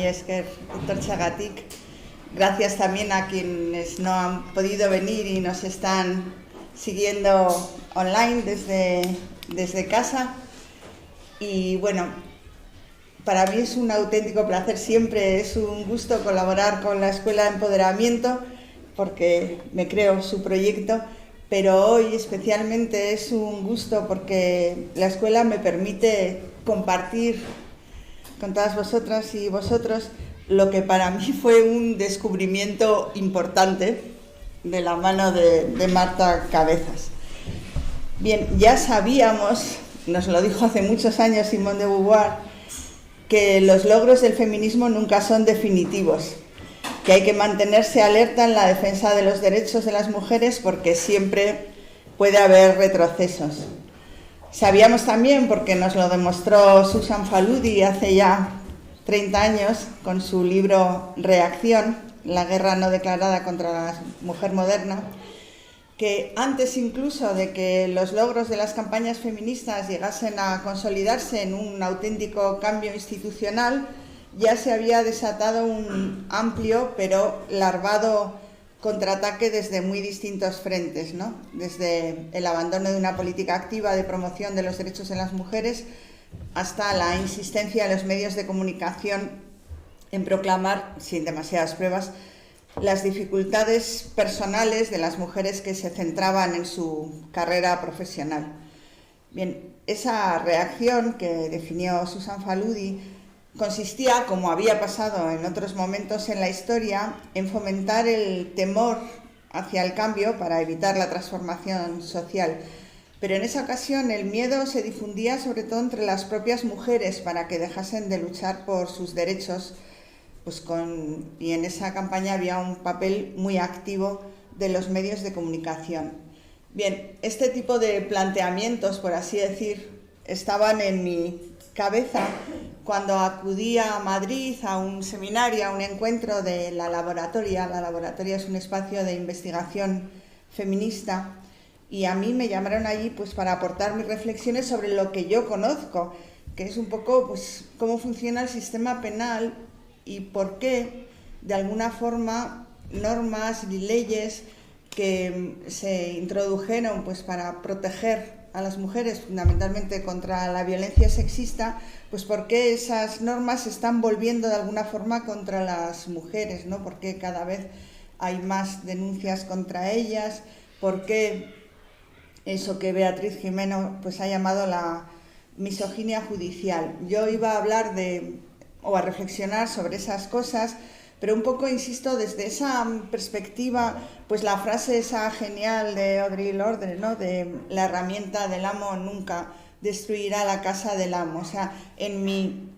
mi esker etortxagatik. Gracias también a quienes no han podido venir y nos están siguiendo online desde casa. Y bueno, para mí es un auténtico placer, siempre es un gusto colaborar con la Escuela de Empoderamiento porque me creo su proyecto, pero hoy especialmente es un gusto porque la escuela me permite compartir con todas vosotras y vosotros lo que para mí fue un descubrimiento importante de la mano de Marta Cabezas. Bien, ya sabíamos, nos lo dijo hace muchos años Simone de Beauvoir, que los logros del feminismo nunca son definitivos, que hay que mantenerse alerta en la defensa de los derechos de las mujeres porque siempre puede haber retrocesos. Sabíamos también, porque nos lo demostró Susan Faludi hace ya 30 años con su libro Reacción, la guerra no declarada contra la mujer moderna, que antes incluso de que los logros de las campañas feministas llegasen a consolidarse en un auténtico cambio institucional, ya se había desatado un amplio pero larvado contraataque desde muy distintos frentes, ¿no? Desde el abandono de una política activa de promoción de los derechos de las mujeres hasta la insistencia de los medios de comunicación en proclamar, sin demasiadas pruebas, las dificultades personales de las mujeres que se centraban en su carrera profesional. Bien, esa reacción que definió Susan Faludi consistía, como había pasado en otros momentos en la historia, en fomentar el temor hacia el cambio para evitar la transformación social. Pero en esa ocasión el miedo se difundía sobre todo entre las propias mujeres para que dejasen de luchar por sus derechos, y en esa campaña había un papel muy activo de los medios de comunicación. Bien, este tipo de planteamientos, por así decir, estaban en mi cabeza cuando acudí a Madrid a un seminario, a un encuentro de la Laboratoria. La Laboratoria es un espacio de investigación feminista y a mí me llamaron allí para aportar mis reflexiones sobre lo que yo conozco, que es un poco cómo funciona el sistema penal y por qué, de alguna forma, normas y leyes que se introdujeron para proteger a las mujeres, fundamentalmente contra la violencia sexista, por qué esas normas se están volviendo de alguna forma contra las mujeres, ¿no? Por qué cada vez hay más denuncias contra ellas, por qué eso que Beatriz Jimeno ha llamado la misoginia judicial. Yo iba a hablar o a reflexionar sobre esas cosas, pero un poco, insisto, desde esa perspectiva, la frase esa genial de Audre Lorde, ¿no? De la herramienta del amo nunca destruirá la casa del amo. O sea, en mi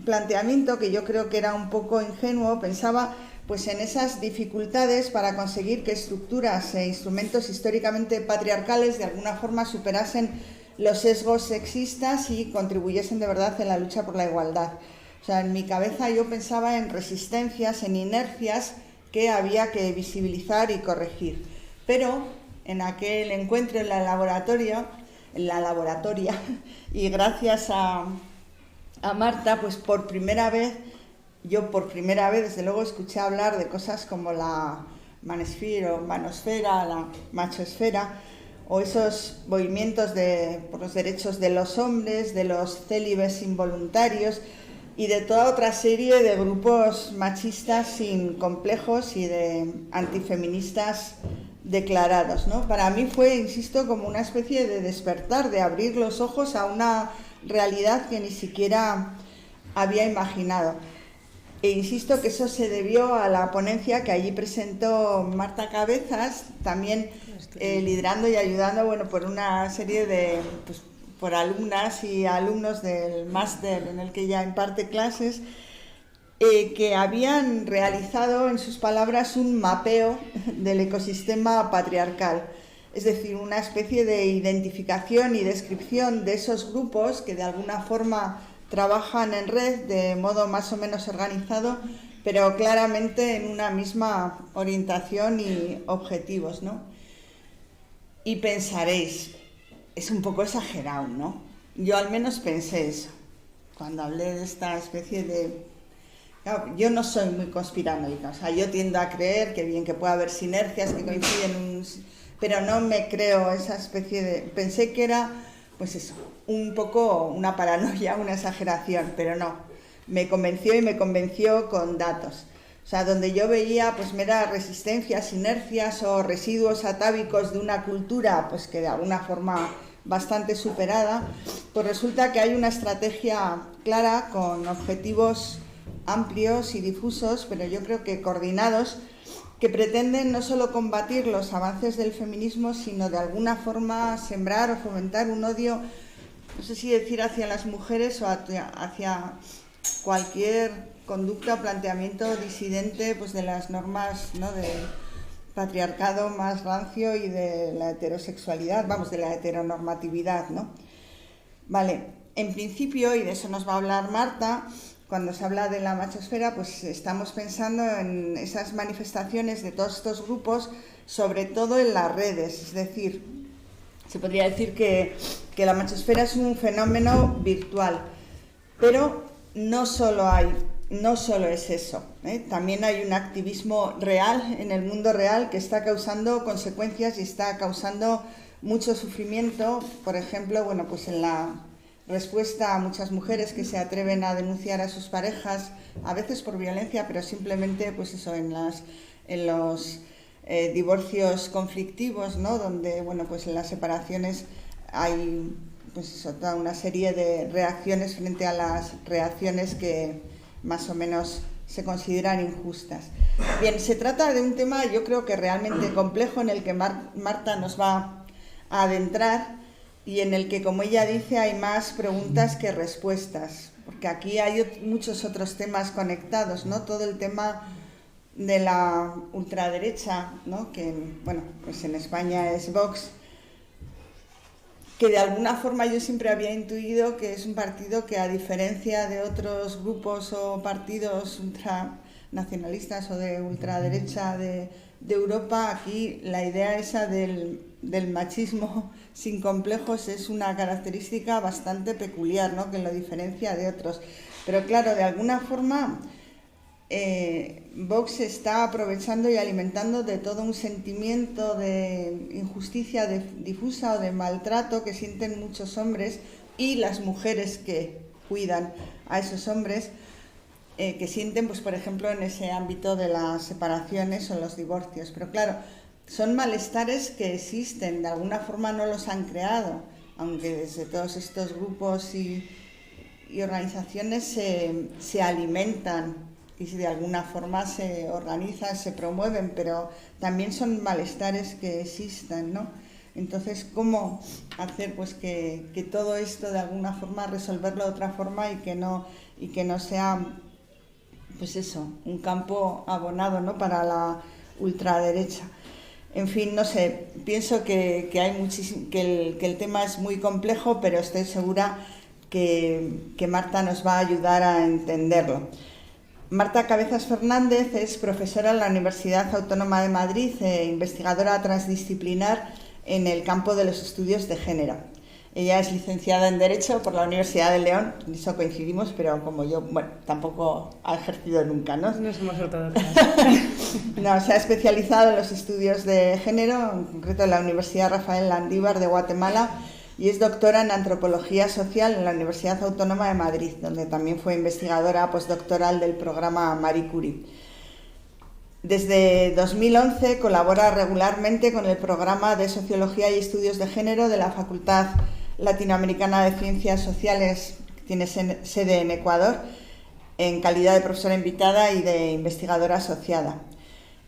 planteamiento, que yo creo que era un poco ingenuo, pensaba en esas dificultades para conseguir que estructuras e instrumentos históricamente patriarcales de alguna forma superasen los sesgos sexistas y contribuyesen de verdad en la lucha por la igualdad. O sea, en mi cabeza yo pensaba en resistencias, en inercias que había que visibilizar y corregir. Pero en aquel encuentro en la laboratoria, y gracias a Marta, por primera vez, desde luego, escuché hablar de cosas como la manosfera o manosfera, la machosfera, o esos movimientos por los derechos de los hombres, de los célibes involuntarios, y de toda otra serie de grupos machistas sin complejos y de antifeministas declarados, ¿no? Para mí fue, insisto, como una especie de despertar, de abrir los ojos a una realidad que ni siquiera había imaginado. E insisto que eso se debió a la ponencia que allí presentó Marta Cabezas, también liderando y ayudando por una serie de por alumnas y alumnos del máster en el que ella imparte clases, que habían realizado, en sus palabras, un mapeo del ecosistema patriarcal. Es decir, una especie de identificación y descripción de esos grupos que de alguna forma trabajan en red de modo más o menos organizado, pero claramente en una misma orientación y objetivos, ¿no? Y pensaréis, es un poco exagerado, ¿no? Yo al menos pensé eso, cuando hablé de esta especie de Claro, yo no soy muy conspiranoica, o sea, yo tiendo a creer que bien que puede haber sinergias que coinciden, pero no me creo esa especie de... Pensé que era, pues eso, un poco una paranoia, una exageración, pero no. Me convenció y me convenció con datos. O sea, donde yo veía pues meras resistencias, inercias o residuos atávicos de una cultura pues que de alguna forma bastante superada, pues resulta que hay una estrategia clara con objetivos amplios y difusos, pero yo creo que coordinados, que pretenden no solo combatir los avances del feminismo, sino de alguna forma sembrar o fomentar un odio, no sé si decir hacia las mujeres o hacia cualquier conducta o planteamiento disidente pues de las normas, ¿no?, del patriarcado más rancio y de la heterosexualidad, vamos, de la heteronormatividad, ¿no? Vale, en principio, y de eso nos va a hablar Marta, cuando se habla de la machosfera, pues estamos pensando en esas manifestaciones de todos estos grupos, sobre todo en las redes. Es decir, se podría decir que la machosfera es un fenómeno virtual, pero no solo es eso, ¿eh? También hay un activismo real en el mundo real que está causando consecuencias y está causando mucho sufrimiento. Por ejemplo, bueno, pues en la respuesta a muchas mujeres que se atreven a denunciar a sus parejas, a veces por violencia, pero simplemente pues eso, en los divorcios conflictivos, ¿no?, donde bueno, pues en las separaciones hay pues eso, toda una serie de reacciones frente a las reacciones que más o menos se consideran injustas. Bien, se trata de un tema yo creo que realmente complejo, en el que Marta nos va a adentrar y en el que, como ella dice, hay más preguntas que respuestas, porque aquí hay muchos otros temas conectados, ¿no? Todo el tema de la ultraderecha, ¿no?, que bueno, pues en España es Vox, que de alguna forma yo siempre había intuido que es un partido que, a diferencia de otros grupos o partidos ultranacionalistas o de ultraderecha de Europa, aquí la idea esa del machismo sin complejos es una característica bastante peculiar, ¿no?, que lo diferencia de otros. Pero claro, de alguna forma Vox se está aprovechando y alimentando de todo un sentimiento de injusticia difusa o de maltrato que sienten muchos hombres y las mujeres que cuidan a esos hombres, que sienten, pues por ejemplo, en ese ámbito de las separaciones o los divorcios. Pero claro, son malestares que existen, de alguna forma no los han creado, aunque desde todos estos grupos y organizaciones se alimentan y de alguna forma se organizan, se promueven, pero también son malestares que existen, ¿no? Entonces, ¿cómo hacer pues que todo esto de alguna forma resolverlo de otra forma y que no sea pues eso, un campo abonado, ¿no?, para la ultraderecha? En fin, no sé, pienso que hay muchísimo, que el tema es muy complejo, pero estoy segura que Marta nos va a ayudar a entenderlo. Marta Cabezas Fernández es profesora en la Universidad Autónoma de Madrid e investigadora transdisciplinar en el campo de los estudios de género. Ella es licenciada en Derecho por la Universidad de León, en eso coincidimos, pero como yo, bueno, tampoco ha ejercido nunca, ¿no? No somos ortodoxas. No, se ha especializado en los estudios de género, en concreto en la Universidad Rafael Landívar de Guatemala, y es doctora en Antropología Social en la Universidad Autónoma de Madrid, donde también fue investigadora postdoctoral del programa Marie Curie. Desde 2011 colabora regularmente con el programa de Sociología y Estudios de Género de la Facultad Latinoamericana de Ciencias Sociales, que tiene sede en Ecuador, en calidad de profesora invitada y de investigadora asociada.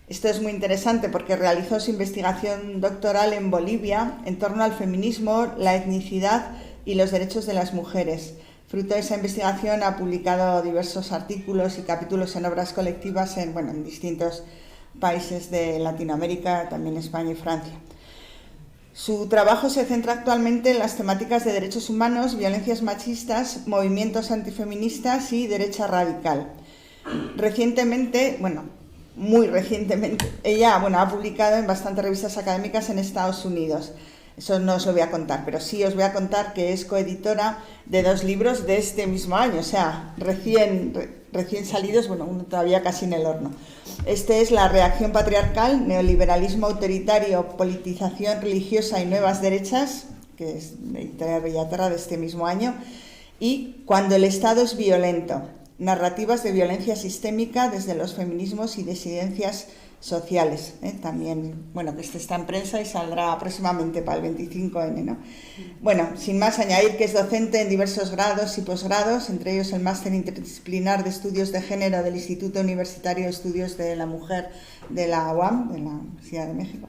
Esto es muy interesante porque realizó su investigación doctoral en Bolivia en torno al feminismo, la etnicidad y los derechos de las mujeres. Fruto de esa investigación ha publicado diversos artículos y capítulos en obras colectivas en distintos países de Latinoamérica, también España y Francia. Su trabajo se centra actualmente en las temáticas de derechos humanos, violencias machistas, movimientos antifeministas y derecha radical. Muy recientemente, ella ha publicado en bastantes revistas académicas en Estados Unidos. Eso no os lo voy a contar, pero sí os voy a contar que es coeditora de 2 libros de este mismo año, o sea, recién salidos, bueno, uno todavía casi en el horno. Este es La reacción patriarcal, neoliberalismo autoritario, politización religiosa y nuevas derechas, que es de Editorial Bellaterra de este mismo año, y Cuando el Estado es violento, narrativas de violencia sistémica desde los feminismos y disidencias sociales. También, bueno, que este está en prensa y saldrá próximamente para el 25N, ¿no? Bueno, sin más, añadir que es docente en diversos grados y posgrados, entre ellos el Máster Interdisciplinar de Estudios de Género del Instituto Universitario de Estudios de la Mujer de la UAM, de la Universidad de México,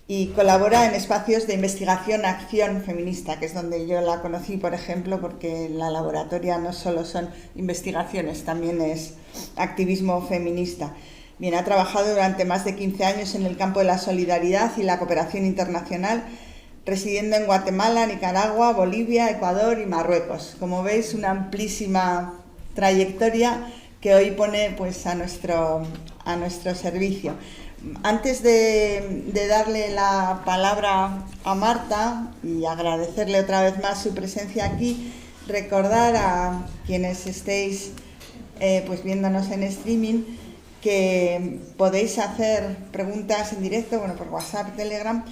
y colabora en espacios de investigación acción feminista, que es donde yo la conocí, por ejemplo, porque la laboratoria no solo son investigaciones, también es activismo feminista. Bien, ha trabajado durante más de 15 años en el campo de la solidaridad y la cooperación internacional, residiendo en Guatemala, Nicaragua, Bolivia, Ecuador y Marruecos. Como veis, una amplísima trayectoria que hoy pone pues, a nuestro servicio. Antes de darle la palabra a Marta y agradecerle otra vez más su presencia aquí, recordar a quienes estéis pues viéndonos en streaming que podéis hacer preguntas en directo, bueno, por WhatsApp, Telegram,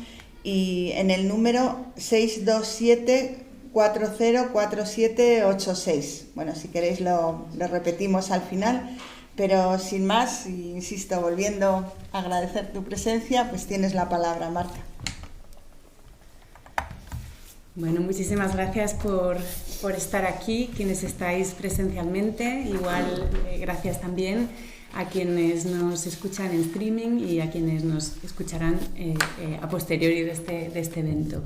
y en el número 627-404786. Bueno, si queréis lo repetimos al final, pero sin más, insisto, volviendo a agradecer tu presencia, pues tienes la palabra, Marta. Bueno, muchísimas gracias por estar aquí, quienes estáis presencialmente, igual gracias también a quienes nos escuchan en streaming y a quienes nos escucharán a posteriori de este evento.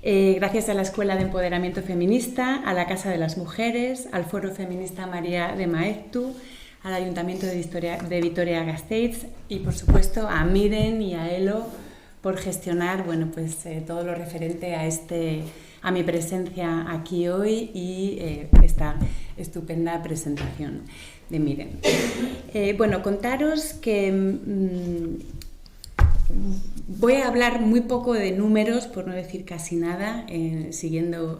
Gracias a la Escuela de Empoderamiento Feminista, a la Casa de las Mujeres, al Foro Feminista María de Maeztu, al Ayuntamiento de Vitoria-Gasteiz y, por supuesto, a Miren y a Elo por gestionar todo lo referente a mi presencia aquí hoy y esta estupenda presentación de Miren. Contaros que voy a hablar muy poco de números, por no decir casi nada, siguiendo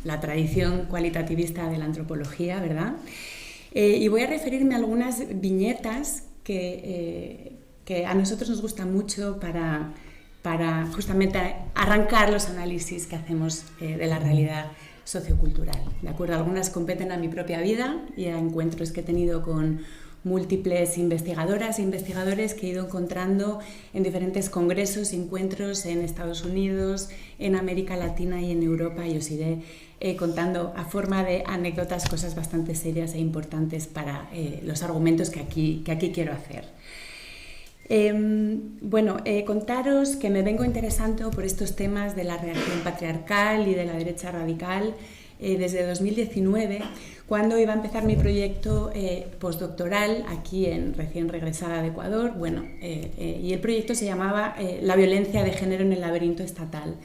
la tradición cualitativista de la antropología, ¿verdad? Y voy a referirme a algunas viñetas que a nosotros nos gustan mucho para justamente arrancar los análisis que hacemos de la realidad sociocultural. ¿De acuerdo? Algunas competen a mi propia vida y a encuentros que he tenido con múltiples investigadoras e investigadores que he ido encontrando en diferentes congresos y encuentros en Estados Unidos, en América Latina y en Europa, y os iré contando a forma de anécdotas cosas bastante serias e importantes para los argumentos que aquí quiero hacer. Contaros que me vengo interesando por estos temas de la reacción patriarcal y de la derecha radical desde 2019, cuando iba a empezar mi proyecto postdoctoral aquí recién regresada de Ecuador, y el proyecto se llamaba La violencia de género en el laberinto estatal.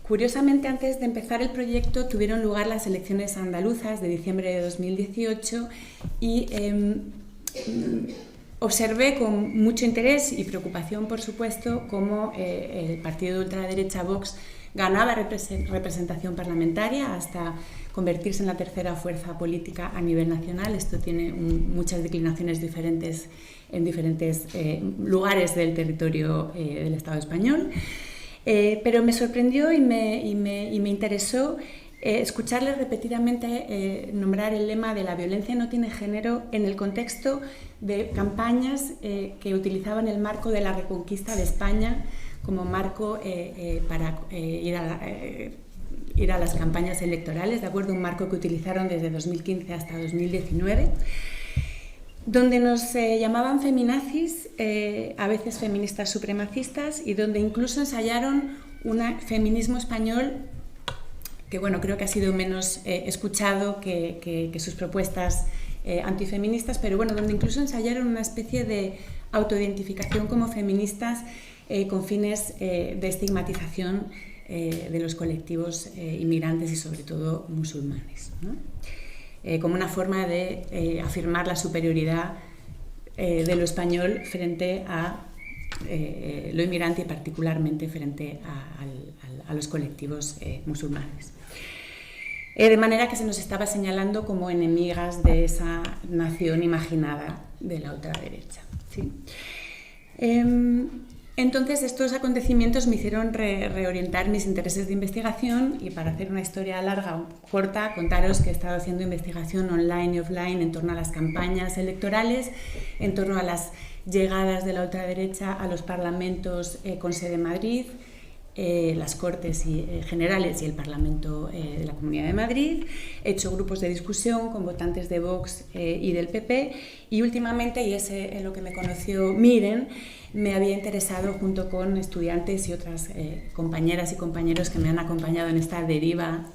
Curiosamente, antes de empezar el proyecto tuvieron lugar las elecciones andaluzas de diciembre de 2018 y observé con mucho interés y preocupación, por supuesto, cómo el partido de ultraderecha Vox ganaba representación parlamentaria hasta convertirse en la tercera fuerza política a nivel nacional. Esto tiene muchas declinaciones diferentes en diferentes lugares del territorio del Estado español. Pero me sorprendió y me interesó escucharle repetidamente nombrar el lema de la violencia no tiene género en el contexto de campañas que utilizaban el marco de la reconquista de España como marco para ir a las campañas electorales, ¿de acuerdo? Un marco que utilizaron desde 2015 hasta 2019, donde nos llamaban feminazis, a veces feministas supremacistas, y donde incluso ensayaron un feminismo español que creo que ha sido menos escuchado que sus propuestas antifeministas, pero donde incluso ensayaron una especie de autoidentificación como feministas con fines de estigmatización de los colectivos inmigrantes y sobre todo musulmanes, ¿no? Como una forma de afirmar la superioridad de lo español frente a lo inmigrante y particularmente frente a los colectivos musulmanes. De manera que se nos estaba señalando como enemigas de esa nación imaginada de la ultraderecha. ¿Sí? Entonces estos acontecimientos me hicieron reorientar mis intereses de investigación y, para hacer una historia larga o corta, contaros que he estado haciendo investigación online y offline en torno a las campañas electorales, en torno a las llegadas de la ultraderecha a los parlamentos con sede en Madrid, las Cortes Generales y el Parlamento de la Comunidad de Madrid. He hecho grupos de discusión con votantes de Vox y del PP, y últimamente, y es en lo que me conoció Miren, me había interesado, junto con estudiantes y otras compañeras y compañeros que me han acompañado en esta deriva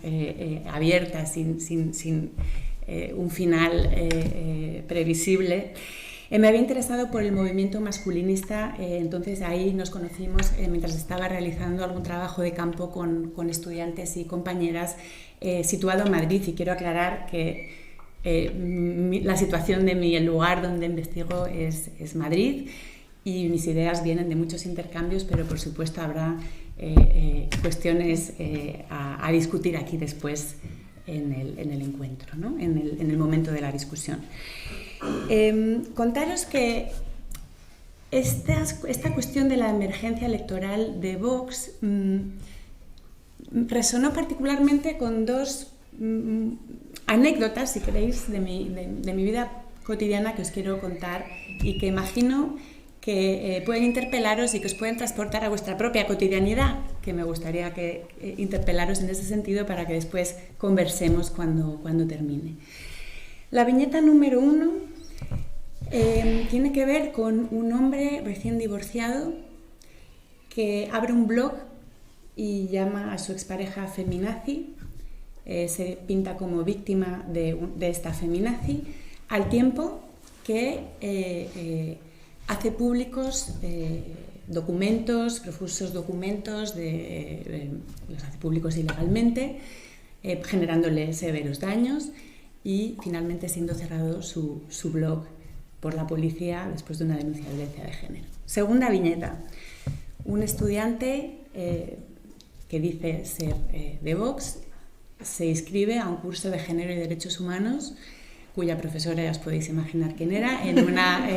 abierta, sin un final previsible. Me había interesado por el movimiento masculinista, entonces ahí nos conocimos mientras estaba realizando algún trabajo de campo con estudiantes y compañeras situado en Madrid, y quiero aclarar que la situación de el lugar donde investigo es Madrid, y mis ideas vienen de muchos intercambios, pero por supuesto habrá cuestiones a discutir aquí después en el encuentro, ¿no? en el momento de la discusión. Contaros que esta cuestión de la emergencia electoral de Vox resonó particularmente con dos anécdotas, si queréis, de mi vida cotidiana que os quiero contar, y que imagino que pueden interpelaros y que os pueden transportar a vuestra propia cotidianidad, que me gustaría que interpelaros en ese sentido para que después conversemos cuando termine. La viñeta número 1 tiene que ver con un hombre recién divorciado que abre un blog y llama a su expareja feminazi, se pinta como víctima de esta feminazi, al tiempo que hace públicos documentos, profusos documentos, los hace públicos ilegalmente, generándole severos daños, y finalmente siendo cerrado su blog por la policía después de una denuncia de violencia de género. Segunda viñeta, un estudiante que dice ser de Vox se inscribe a un curso de género y derechos humanos, cuya profesora ya os podéis imaginar quién era, en una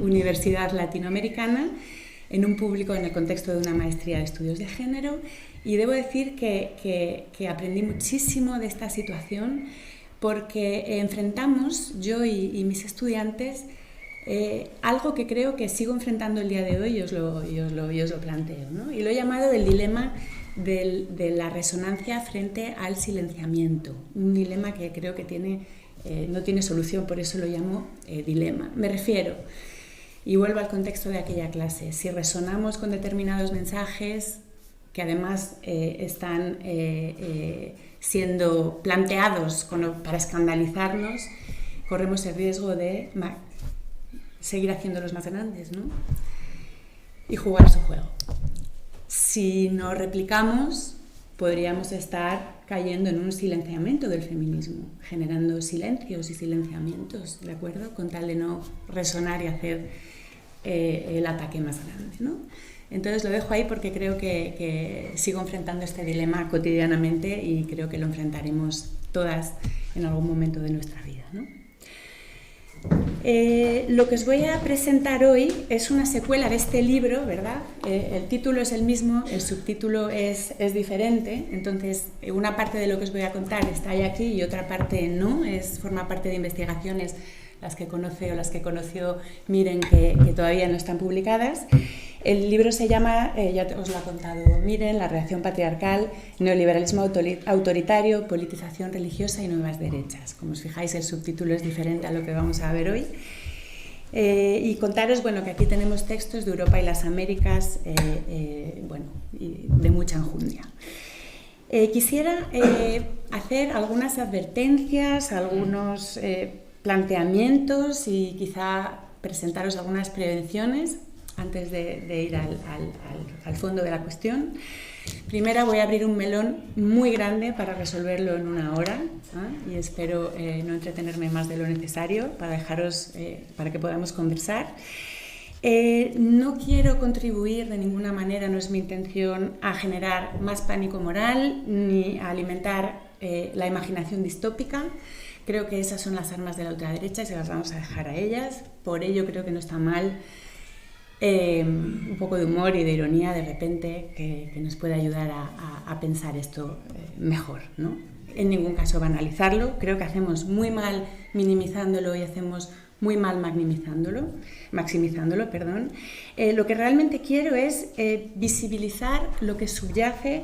universidad latinoamericana, en el contexto de una maestría de estudios de género, y debo decir que aprendí muchísimo de esta situación, porque enfrentamos, yo y mis estudiantes, algo que creo que sigo enfrentando el día de hoy, y os lo planteo, ¿no? Y lo he llamado el dilema de la resonancia frente al silenciamiento, un dilema que creo que no tiene solución, por eso lo llamo dilema. Me refiero, y vuelvo al contexto de aquella clase, si resonamos con determinados mensajes que además están siendo planteados para escandalizarnos, corremos el riesgo de seguir haciéndolos más grandes, ¿no? Y jugar su juego. Si no replicamos, podríamos estar cayendo en un silenciamiento del feminismo, generando silencios y silenciamientos, ¿de acuerdo? Con tal de no resonar y hacer el ataque más grande, ¿no? Entonces lo dejo ahí porque creo que sigo enfrentando este dilema cotidianamente, y creo que lo enfrentaremos todas en algún momento de nuestra vida, ¿no? Lo que os voy a presentar hoy es una secuela de este libro, ¿verdad? El título es el mismo, el subtítulo es diferente, entonces una parte de lo que os voy a contar está ahí aquí y otra parte no, forma parte de investigaciones, las que conoce o las que conoció Miren, que todavía no están publicadas. El libro se llama, ya os lo ha contado Miren, La reacción patriarcal, neoliberalismo autoritario, politización religiosa y nuevas derechas. Como os fijáis, el subtítulo es diferente a lo que vamos a ver hoy. Y contaros, que aquí tenemos textos de Europa y las Américas, y de mucha enjundia. Quisiera hacer algunas advertencias, algunos planteamientos y quizá presentaros algunas prevenciones antes de ir al fondo de la cuestión. Primero voy a abrir un melón muy grande para resolverlo en una hora, y espero no entretenerme más de lo necesario para dejaros, para que podamos conversar. No quiero contribuir de ninguna manera, no es mi intención, a generar más pánico moral ni a alimentar la imaginación distópica. Creo que esas son las armas de la ultraderecha y se las vamos a dejar a ellas. Por ello creo que no está mal un poco de humor y de ironía de repente que nos puede ayudar a pensar esto mejor, ¿no? En ningún caso banalizarlo. Creo que hacemos muy mal minimizándolo y hacemos muy mal maximizándolo. Lo que realmente quiero es visibilizar lo que subyace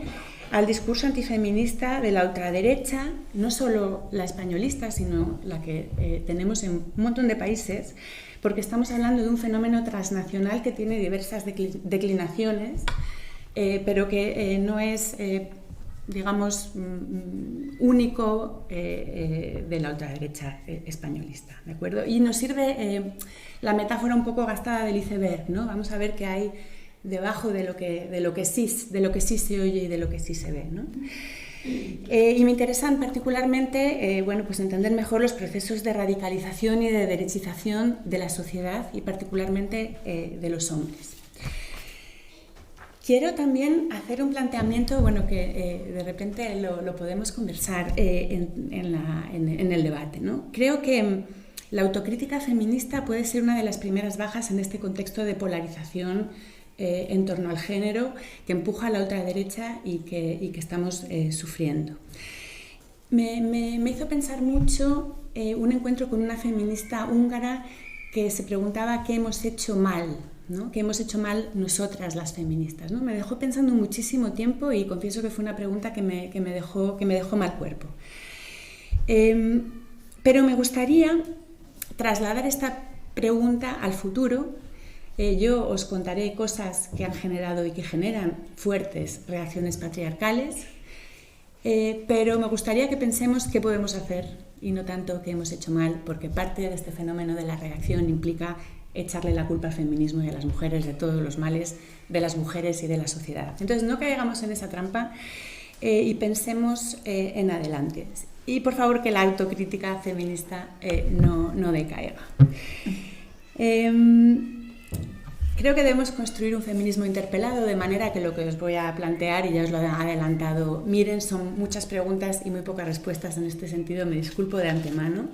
al discurso antifeminista de la ultraderecha, no solo la españolista, sino la que tenemos en un montón de países, porque estamos hablando de un fenómeno transnacional que tiene diversas declinaciones, pero que no es, digamos, único de la ultraderecha españolista, ¿de acuerdo? Y nos sirve la metáfora un poco gastada del iceberg, ¿no? Vamos a ver qué hay debajo de lo que sí se oye y de lo que sí se ve, ¿no? Y me interesan particularmente pues entender mejor los procesos de radicalización y de derechización de la sociedad y particularmente de los hombres. Quiero también hacer un planteamiento que de repente lo podemos conversar en el debate, ¿no? Creo que la autocrítica feminista puede ser una de las primeras bajas en este contexto de polarización en torno al género que empuja a la ultraderecha y que estamos sufriendo. Me hizo pensar mucho un encuentro con una feminista húngara que se preguntaba qué hemos hecho mal, ¿no? ¿Qué hemos hecho mal nosotras las feministas, ¿no? Me dejó pensando muchísimo tiempo y confieso que fue una pregunta que me dejó mal cuerpo. Pero me gustaría trasladar esta pregunta al futuro. Yo os contaré cosas que han generado y que generan fuertes reacciones patriarcales, pero me gustaría que pensemos qué podemos hacer y no tanto qué hemos hecho mal, porque parte de este fenómeno de la reacción implica echarle la culpa al feminismo y a las mujeres de todos los males de las mujeres y de la sociedad. Entonces no caigamos en esa trampa y pensemos en adelante. Y por favor que la autocrítica feminista no decaiga. Creo que debemos construir un feminismo interpelado, de manera que lo que os voy a plantear, y ya os lo he adelantado, miren, son muchas preguntas y muy pocas respuestas en este sentido, me disculpo de antemano.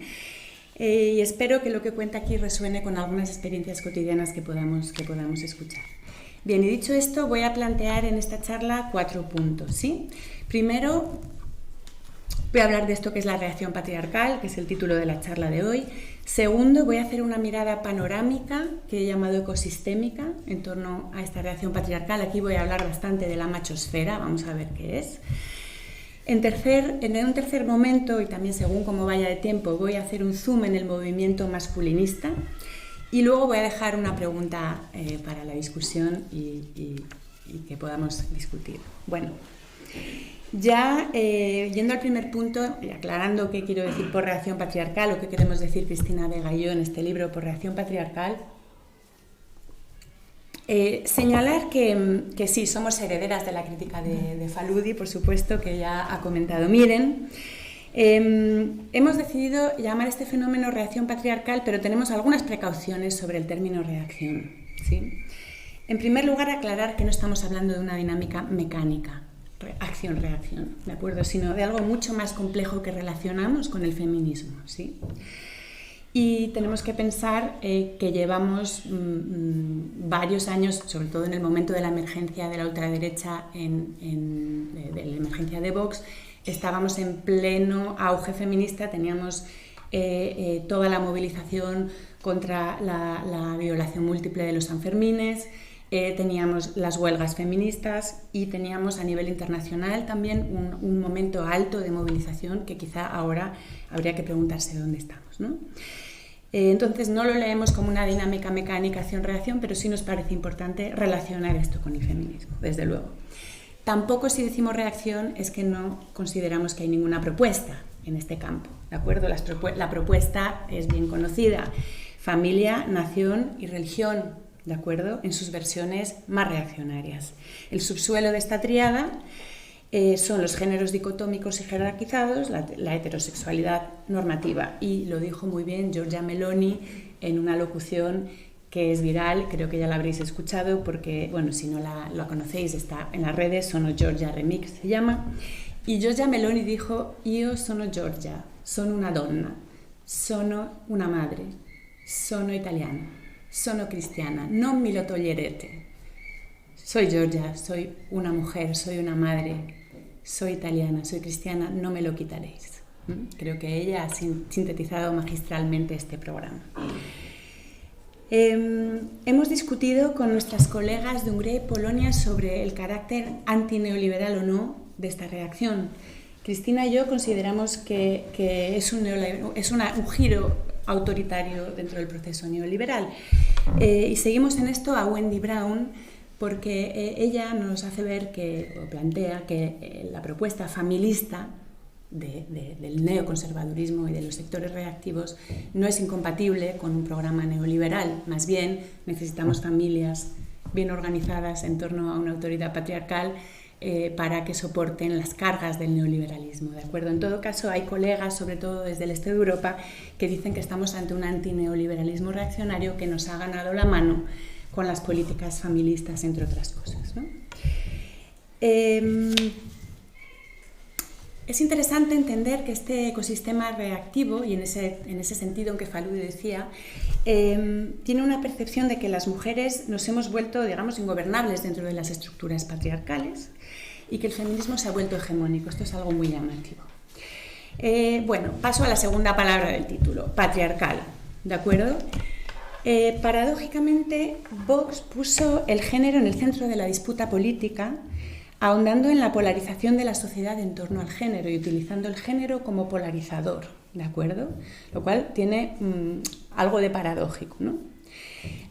Y espero que lo que cuenta aquí resuene con algunas experiencias cotidianas que podamos escuchar. Bien, y dicho esto, voy a plantear en esta charla 4 puntos, ¿sí? Primero, voy a hablar de esto que es la reacción patriarcal, que es el título de la charla de hoy. Segundo, voy a hacer una mirada panorámica, que he llamado ecosistémica, en torno a esta reacción patriarcal. Aquí voy a hablar bastante de la machosfera, vamos a ver qué es. En un tercer momento, y también según cómo vaya de tiempo, voy a hacer un zoom en el movimiento masculinista y luego voy a dejar una pregunta para la discusión y que podamos discutir. Bueno, ya yendo al primer punto y aclarando qué quiero decir por reacción patriarcal o qué queremos decir Cristina Vega y yo en este libro por reacción patriarcal, señalar que sí, somos herederas de la crítica de Faludi, por supuesto, que ya ha comentado. Miren, hemos decidido llamar este fenómeno reacción patriarcal, pero tenemos algunas precauciones sobre el término reacción, ¿sí? En primer lugar, aclarar que no estamos hablando de una dinámica mecánica, acción-reacción, ¿de acuerdo? Sino de algo mucho más complejo que relacionamos con el feminismo, ¿sí? Y tenemos que pensar que llevamos varios años, sobre todo en el momento de la emergencia de la ultraderecha, de la emergencia de Vox, estábamos en pleno auge feminista, teníamos toda la movilización contra la violación múltiple de los Sanfermines, teníamos las huelgas feministas y teníamos a nivel internacional también un momento alto de movilización que quizá ahora habría que preguntarse dónde estamos, ¿no? Entonces no lo leemos como una dinámica mecánica acción-reacción, pero sí nos parece importante relacionar esto con el feminismo, desde luego. Tampoco si decimos reacción es que no consideramos que hay ninguna propuesta en este campo, ¿de acuerdo? La propuesta es bien conocida, familia, nación y religión, ¿de acuerdo? En sus versiones más reaccionarias. El subsuelo de esta tríada son los géneros dicotómicos y jerarquizados, la heterosexualidad normativa. Y lo dijo muy bien Giorgia Meloni en una locución que es viral, creo que ya la habréis escuchado porque, bueno, si no la conocéis, está en las redes, Sono Giorgia Remix se llama, y Giorgia Meloni dijo: Io sono Giorgia, sono una donna, sono una madre, sono italiana, sono cristiana, non mi lo toglierete. Soy Giorgia, soy una mujer, soy una madre, soy italiana, soy cristiana, no me lo quitaréis. Creo que ella ha sintetizado magistralmente este programa. Hemos discutido con nuestras colegas de Hungría y Polonia sobre el carácter antineoliberal o no de esta reacción. Cristina y yo consideramos que es un giro autoritario dentro del proceso neoliberal. Y seguimos en esto a Wendy Brown, porque ella nos hace ver o plantea que la propuesta familista del neoconservadurismo y de los sectores reactivos no es incompatible con un programa neoliberal. Más bien, necesitamos familias bien organizadas en torno a una autoridad patriarcal para que soporten las cargas del neoliberalismo, ¿de acuerdo? En todo caso, hay colegas, sobre todo desde el este de Europa, que dicen que estamos ante un antineoliberalismo reaccionario que nos ha ganado la mano con las políticas familistas, entre otras cosas, ¿no? Es interesante entender que este ecosistema reactivo, y en ese sentido en que Faludi decía, tiene una percepción de que las mujeres nos hemos vuelto, digamos, ingobernables dentro de las estructuras patriarcales y que el feminismo se ha vuelto hegemónico. Esto es algo muy llamativo. Bueno, paso a la segunda palabra del título, patriarcal, ¿de acuerdo? Paradójicamente, Vox puso el género en el centro de la disputa política, ahondando en la polarización de la sociedad en torno al género y utilizando el género como polarizador, ¿de acuerdo? Lo cual tiene algo de paradójico, ¿no?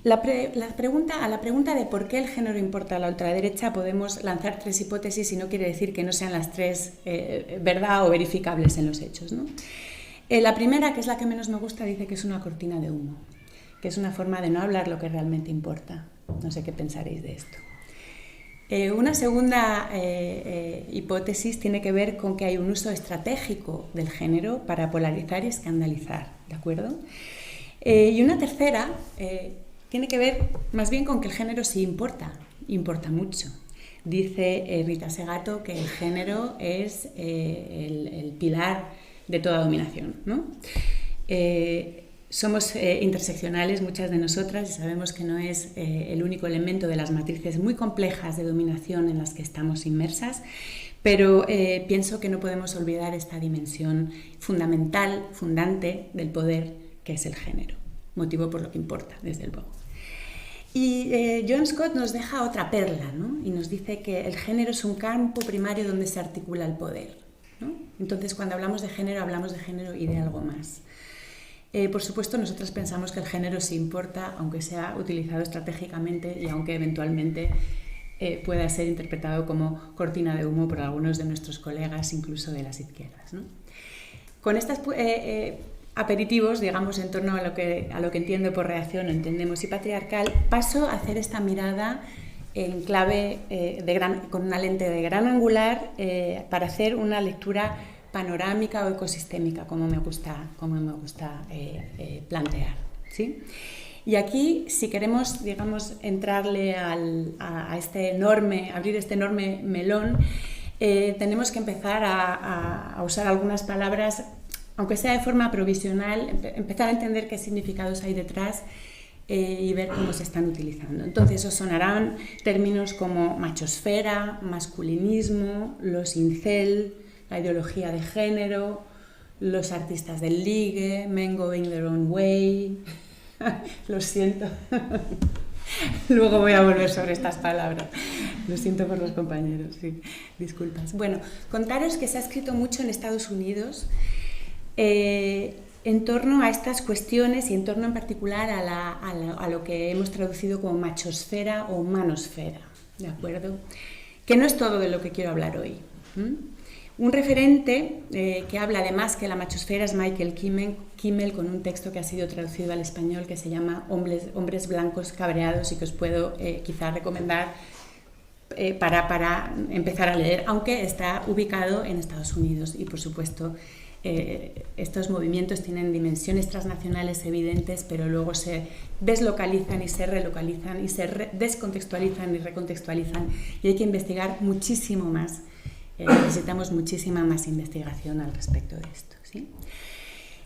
A la pregunta de por qué el género importa a la ultraderecha podemos lanzar tres hipótesis y no quiere decir que no sean las tres verdad o verificables en los hechos, ¿no? La primera, que es la que menos me gusta, dice que es una cortina de humo, que es una forma de no hablar lo que realmente importa. No sé qué pensaréis de esto. Una segunda hipótesis tiene que ver con que hay un uso estratégico del género para polarizar y escandalizar, ¿de acuerdo? Y una tercera tiene que ver más bien con que el género sí importa mucho. Dice Rita Segato que el género es el pilar de toda dominación, ¿no? Somos interseccionales, muchas de nosotras, y sabemos que no es el único elemento de las matrices muy complejas de dominación en las que estamos inmersas, pero pienso que no podemos olvidar esta dimensión fundamental, fundante del poder, que es el género, motivo por lo que importa, desde luego. Y John Scott nos deja otra perla, ¿no? Y nos dice que el género es un campo primario donde se articula el poder, ¿no? Entonces, cuando hablamos de género y de algo más. Por supuesto, nosotros pensamos que el género sí importa, aunque sea utilizado estratégicamente y aunque eventualmente pueda ser interpretado como cortina de humo por algunos de nuestros colegas, incluso de las izquierdas, ¿no? Con estos aperitivos, digamos, en torno a lo que entiendo por reacción, entendemos, y patriarcal, paso a hacer esta mirada en clave con una lente de gran angular para hacer una lectura panorámica o ecosistémica, como me gusta plantear, ¿sí? Y aquí, si queremos, digamos, entrarle a abrir este enorme melón, tenemos que empezar a usar algunas palabras, aunque sea de forma provisional, empezar a entender qué significados hay detrás y ver cómo se están utilizando. Entonces, os sonarán términos como machosfera, masculinismo, los incel, la ideología de género, los artistas del ligue, men going their own way. Lo siento. Luego voy a volver sobre estas palabras. Lo siento por los compañeros, sí. Disculpas. Bueno, contaros que se ha escrito mucho en Estados Unidos en torno a estas cuestiones y en torno en particular a lo que hemos traducido como machosfera o manosfera, ¿de acuerdo? Que no es todo de lo que quiero hablar hoy. Un referente que habla además que la machosfera es Michael Kimmel con un texto que ha sido traducido al español que se llama Hombres blancos cabreados y que os puedo quizá recomendar para empezar a leer, aunque está ubicado en Estados Unidos y por supuesto estos movimientos tienen dimensiones transnacionales evidentes, pero luego se deslocalizan y se relocalizan y se descontextualizan y recontextualizan, y hay que investigar muchísimo más. Necesitamos muchísima más investigación al respecto de esto, ¿sí?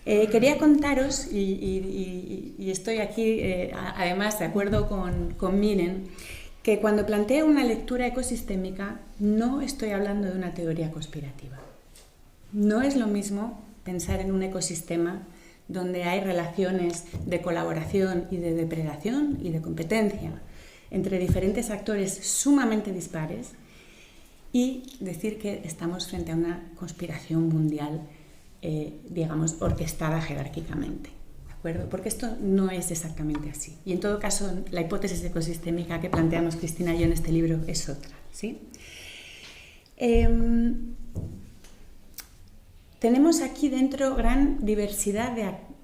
Quería contaros, y estoy aquí además de acuerdo con Miren, que cuando planteo una lectura ecosistémica no estoy hablando de una teoría conspirativa. No es lo mismo pensar en un ecosistema donde hay relaciones de colaboración y de depredación y de competencia entre diferentes actores sumamente dispares y decir que estamos frente a una conspiración mundial, digamos, orquestada jerárquicamente. ¿De acuerdo? Porque esto no es exactamente así. Y en todo caso, la hipótesis ecosistémica que planteamos Cristina y yo en este libro es otra, ¿sí? Tenemos aquí dentro gran diversidad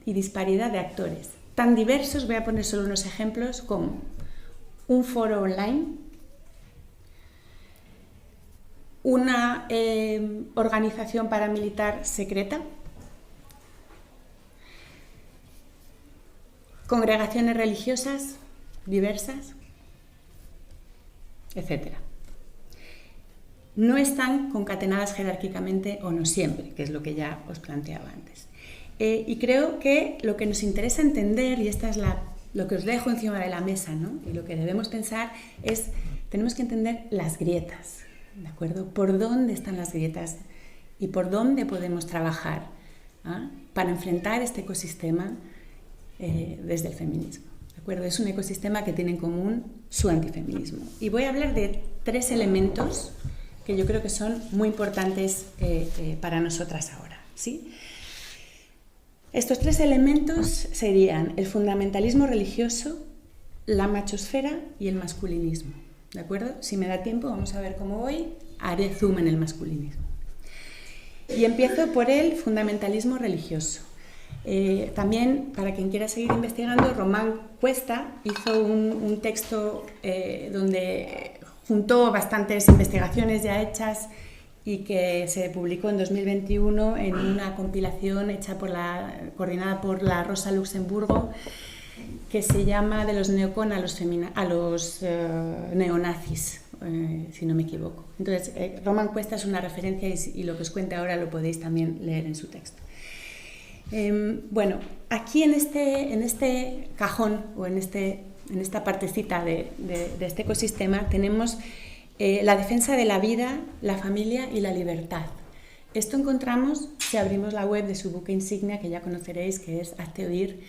y disparidad de actores. Tan diversos, voy a poner solo unos ejemplos, como un foro online, una organización paramilitar secreta, congregaciones religiosas diversas, etc. No están concatenadas jerárquicamente o no siempre, que es lo que ya os planteaba antes. Y creo que lo que nos interesa entender, y esta es lo que os dejo encima de la mesa, ¿no? Y lo que debemos pensar es, tenemos que entender las grietas, ¿de acuerdo? ¿Por dónde están las grietas y por dónde podemos trabajar para enfrentar este ecosistema desde el feminismo? ¿De acuerdo? Es un ecosistema que tiene en común su antifeminismo. Y voy a hablar de 3 elementos que yo creo que son muy importantes para nosotras ahora, ¿sí? Estos 3 elementos serían el fundamentalismo religioso, la machosfera y el masculinismo, ¿de acuerdo? Si me da tiempo, vamos a ver cómo voy, haré zoom en el masculinismo. Y empiezo por el fundamentalismo religioso. También, para quien quiera seguir investigando, Román Cuesta hizo un texto donde juntó bastantes investigaciones ya hechas y que se publicó en 2021 en una compilación hecha coordinada por la Rosa Luxemburgo, que se llama De los neocon a los neonazis, si no me equivoco. Entonces, Román Cuesta es una referencia y lo que os cuente ahora lo podéis también leer en su texto. Bueno, aquí en este cajón o en esta partecita de este ecosistema tenemos la defensa de la vida, la familia y la libertad. Esto encontramos si abrimos la web de su buque insignia, que ya conoceréis, que es Hazte Oír,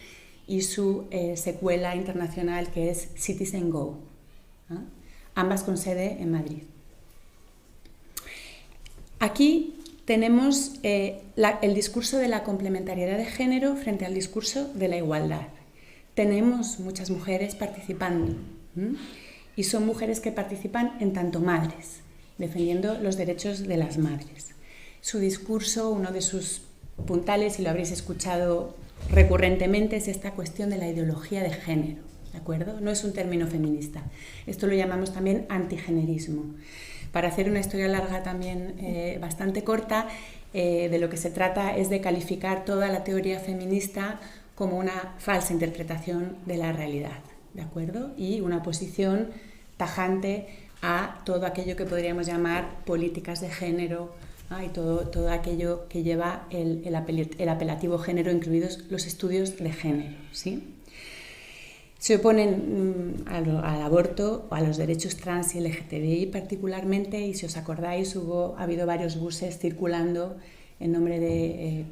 y su secuela internacional, que es Citizen Go, ambas con sede en Madrid. Aquí tenemos el discurso de la complementariedad de género frente al discurso de la igualdad. Tenemos muchas mujeres participando, y son mujeres que participan en tanto madres, defendiendo los derechos de las madres. Su discurso, uno de sus puntales, y lo habréis escuchado recurrentemente, es esta cuestión de la ideología de género, ¿de acuerdo? No es un término feminista, esto lo llamamos también antigenerismo. Para hacer una historia larga también bastante corta, de lo que se trata es de calificar toda la teoría feminista como una falsa interpretación de la realidad, ¿de acuerdo? Y una oposición tajante a todo aquello que podríamos llamar políticas de género, y todo aquello que lleva el apelativo género, incluidos los estudios de género, ¿sí? Se oponen al aborto, a los derechos trans y LGTBI particularmente, y si os acordáis ha habido varios buses circulando en nombre de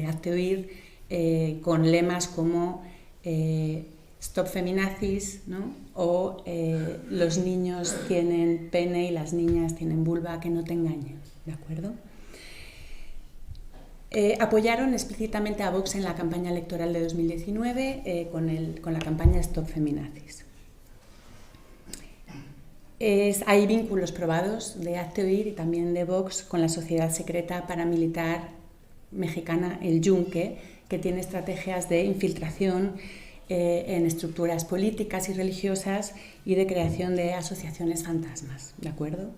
Hazte Oír, con lemas como Stop Feminazis, ¿no? O los niños tienen pene y las niñas tienen vulva, que no te engañen, ¿de acuerdo? Apoyaron explícitamente a Vox en la campaña electoral de 2019 con la campaña Stop Feminazis. Hay vínculos probados de Hazte Oír y también de Vox con la sociedad secreta paramilitar mexicana, el Yunque, que tiene estrategias de infiltración en estructuras políticas y religiosas y de creación de asociaciones fantasmas, ¿de acuerdo?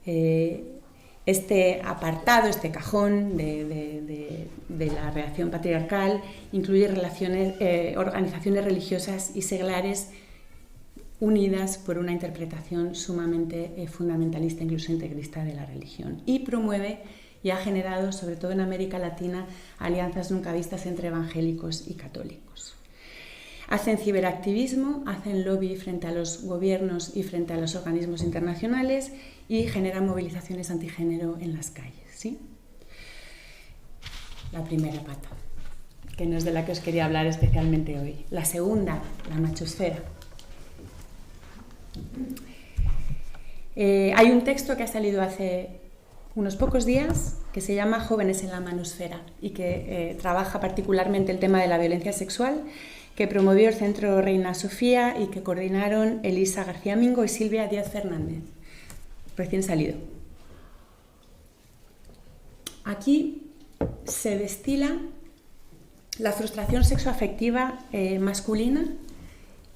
El Este apartado, este cajón de la reacción patriarcal incluye organizaciones religiosas y seglares unidas por una interpretación sumamente fundamentalista, incluso integrista de la religión, y promueve y ha generado, sobre todo en América Latina, alianzas nunca vistas entre evangélicos y católicos. Hacen ciberactivismo, hacen lobby frente a los gobiernos y frente a los organismos internacionales y generan movilizaciones antigénero en las calles, ¿sí? La primera pata, que no es de la que os quería hablar especialmente hoy. La segunda, la machosfera. Hay un texto que ha salido hace unos pocos días que se llama Jóvenes en la manosfera y que trabaja particularmente el tema de la violencia sexual, que promovió el Centro Reina Sofía y que coordinaron Elisa García Mingo y Silvia Díaz Fernández, recién salido. Aquí se destila la frustración sexoafectiva masculina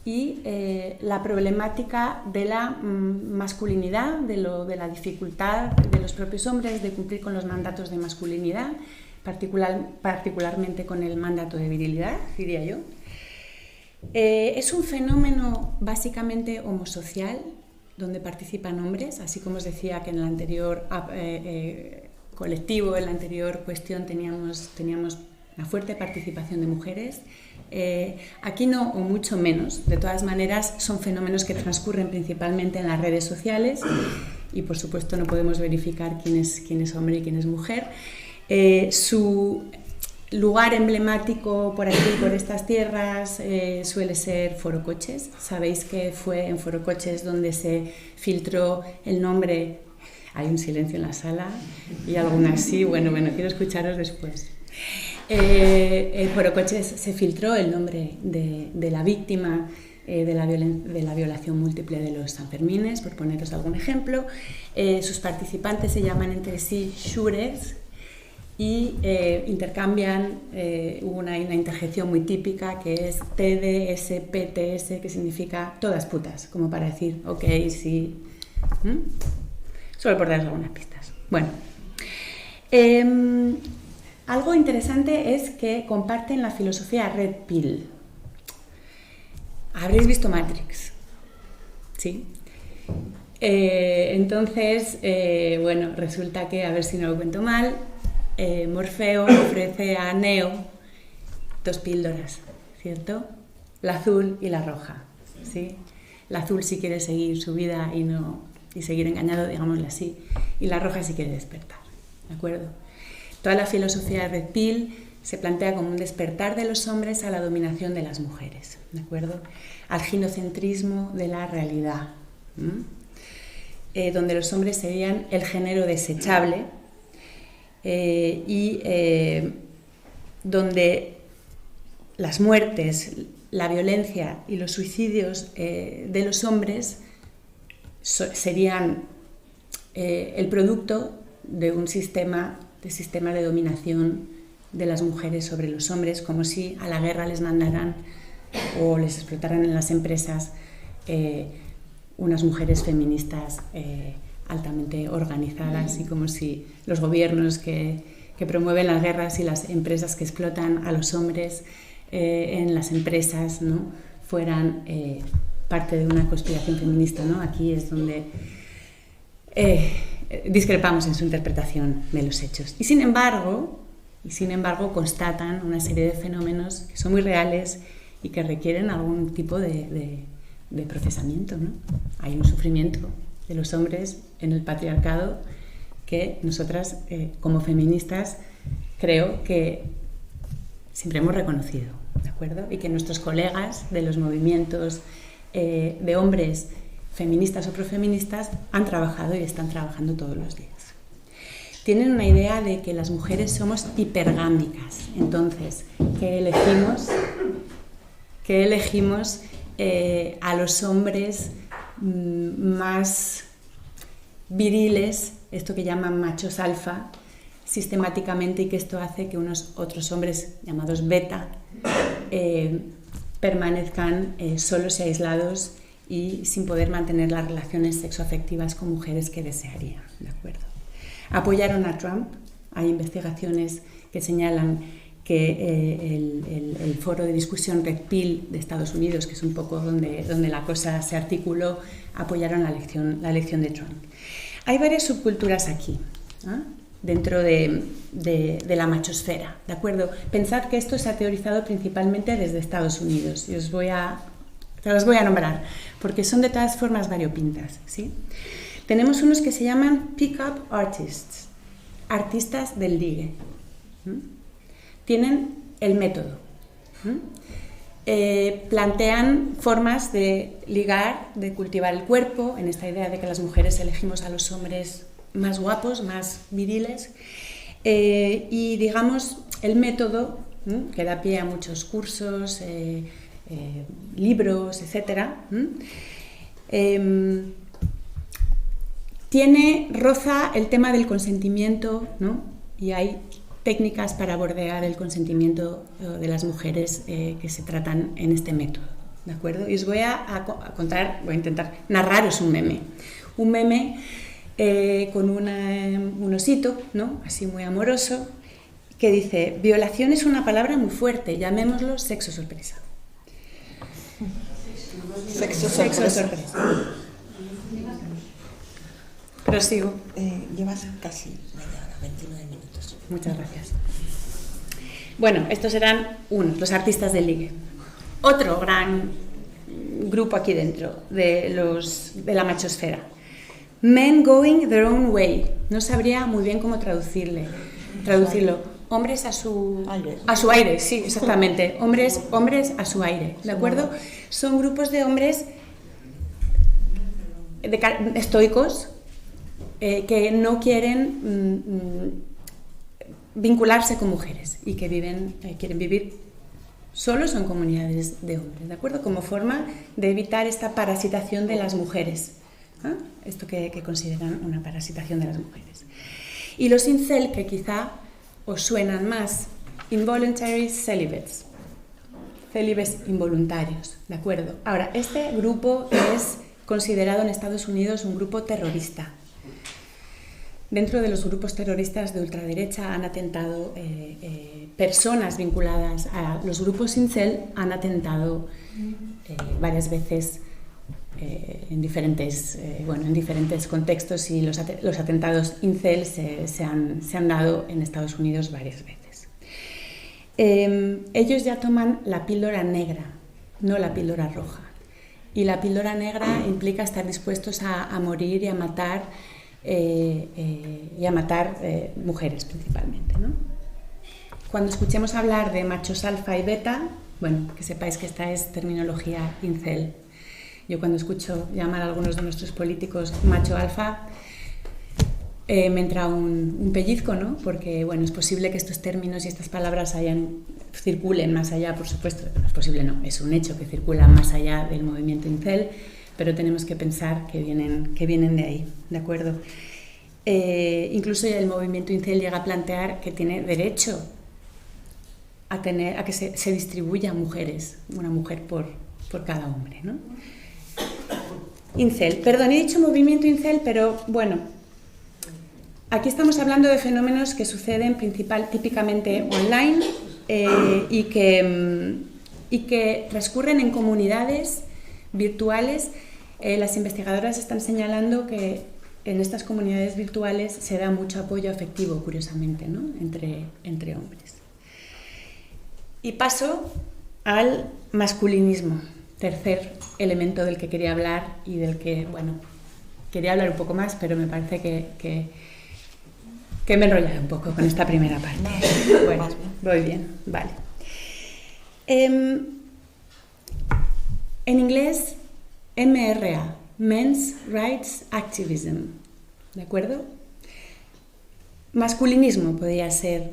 y la problemática de la masculinidad, de la dificultad de los propios hombres de cumplir con los mandatos de masculinidad, particularmente con el mandato de virilidad, diría yo. Es un fenómeno básicamente homosocial, donde participan hombres, así como os decía que en el anterior colectivo, en la anterior cuestión teníamos una fuerte participación de mujeres. Aquí no, o mucho menos. De todas maneras, son fenómenos que transcurren principalmente en las redes sociales y, por supuesto, no podemos verificar quién es hombre y quién es mujer. Su lugar emblemático por aquí, por estas tierras, suele ser Forocoches. Sabéis que fue en Forocoches donde se filtró el nombre. Hay un silencio en la sala y algunas sí. Bueno, quiero escucharos después. En Forocoches se filtró el nombre de la víctima de la violación múltiple de los Sanfermines, por poneros algún ejemplo. Sus participantes se llaman entre sí shures y intercambian una interjección muy típica que es TDS, PTS, que significa todas putas, como para decir, ok, sí. Solo por daros algunas pistas. Bueno. Algo interesante es que comparten la filosofía Red Pill. Habréis visto Matrix, ¿sí? Entonces, resulta que, a ver si no lo cuento mal, Morfeo ofrece a Neo 2 píldoras, ¿cierto? La azul y la roja, ¿sí? La azul si quiere seguir su vida y seguir engañado, digámoslo así, y la roja si quiere despertar, ¿de acuerdo? Toda la filosofía de Red Pill se plantea como un despertar de los hombres a la dominación de las mujeres, ¿de acuerdo? Al ginocentrismo de la realidad, donde los hombres serían el género desechable y donde las muertes, la violencia y los suicidios de los hombres serían el producto de un sistema de dominación de las mujeres sobre los hombres, como si a la guerra les mandaran o les explotaran en las empresas unas mujeres feministas altamente organizadas, y como si los gobiernos que promueven las guerras y las empresas que explotan a los hombres en las empresas, ¿no?, fueran parte de una conspiración feminista, ¿no? Aquí es donde discrepamos en su interpretación de los hechos. Y sin embargo, constatan una serie de fenómenos que son muy reales y que requieren algún tipo de procesamiento, ¿no? Hay un sufrimiento de los hombres en el patriarcado que nosotras, como feministas, creo que siempre hemos reconocido, ¿de acuerdo? Y que nuestros colegas de los movimientos de hombres feministas o profeministas han trabajado y están trabajando todos los días. Tienen una idea de que las mujeres somos hipergámicas. Entonces, ¿qué elegimos? A los hombres más viriles, esto que llaman machos alfa, sistemáticamente, y que esto hace que unos otros hombres llamados beta permanezcan solos y aislados y sin poder mantener las relaciones sexoafectivas con mujeres que desearían, ¿de acuerdo? apoyaron a Trump. Hay investigaciones que señalan que el foro de discusión Red Pill de Estados Unidos, que es un poco donde la cosa se articuló, apoyaron la elección de Trump. Hay varias subculturas aquí, ¿eh? Dentro de la machosfera, ¿de acuerdo? Pensad que esto se ha teorizado principalmente desde Estados Unidos, y te las voy a nombrar, porque son de todas formas variopintas, ¿sí? Tenemos unos que se llaman pick-up artists, artistas del ligue. Tienen el método. Plantean formas de ligar, de cultivar el cuerpo, en esta idea de que las mujeres elegimos a los hombres más guapos, más viriles, y digamos el método que da pie a muchos cursos, libros, etc. Roza el tema del consentimiento, ¿no? Y hay técnicas para bordear el consentimiento de las mujeres que se tratan en este método, ¿de acuerdo? Y os voy a contar, voy a intentar narraros un meme con un osito, ¿no? Así muy amoroso, que dice: violación es una palabra muy fuerte, llamémoslo sexo sorpresa. Sexo sorpresa. Prosigo. Llevas casi media hora, 29 minutos. Muchas gracias. Bueno, estos eran los artistas del ligue. Otro gran grupo aquí dentro de la machosfera. Men going their own way. No sabría muy bien cómo traducirlo. Hombres a su aire, sí, exactamente. Hombres a su aire, ¿de acuerdo? Son grupos de hombres estoicos que no quieren vincularse con mujeres y que quieren vivir solos o en comunidades de hombres, ¿de acuerdo? Como forma de evitar esta parasitación de las mujeres, ¿eh? Esto que consideran una parasitación de las mujeres. Y los incel, que quizá os suenan más, involuntary celibates, célibes involuntarios, ¿de acuerdo? Ahora, este grupo es considerado en Estados Unidos un grupo terrorista. Dentro de los grupos terroristas de ultraderecha han atentado, personas vinculadas a los grupos incel han atentado varias veces en diferentes contextos, y los atentados incel se han dado en Estados Unidos varias veces. Ellos ya toman la píldora negra, no la píldora roja. Y la píldora negra implica estar dispuestos a morir y a matar mujeres principalmente, ¿no? Cuando escuchemos hablar de machos alfa y beta, bueno, que sepáis que esta es terminología incel. Yo cuando escucho llamar a algunos de nuestros políticos macho alfa, me entra un pellizco, ¿no? Porque, bueno, es posible que estos términos y estas palabras circulen más allá, por supuesto, no es posible, no, es un hecho que circulan más allá del movimiento incel, pero tenemos que pensar que vienen de ahí, ¿de acuerdo? Incluso el movimiento incel llega a plantear que tiene derecho a que se distribuyan mujeres, una mujer por cada hombre, ¿no? Incel, perdón, he dicho movimiento incel, pero bueno, aquí estamos hablando de fenómenos que suceden típicamente online y que transcurren en comunidades virtuales. Las investigadoras están señalando que en estas comunidades virtuales se da mucho apoyo afectivo, curiosamente, ¿no? entre hombres. Y paso al masculinismo, tercer elemento del que quería hablar y del que, bueno, quería hablar un poco más, pero me parece que me he enrollado un poco con esta primera parte. Bueno, voy bien, vale. En inglés, MRA, Men's Rights Activism, ¿de acuerdo? Masculinismo podría ser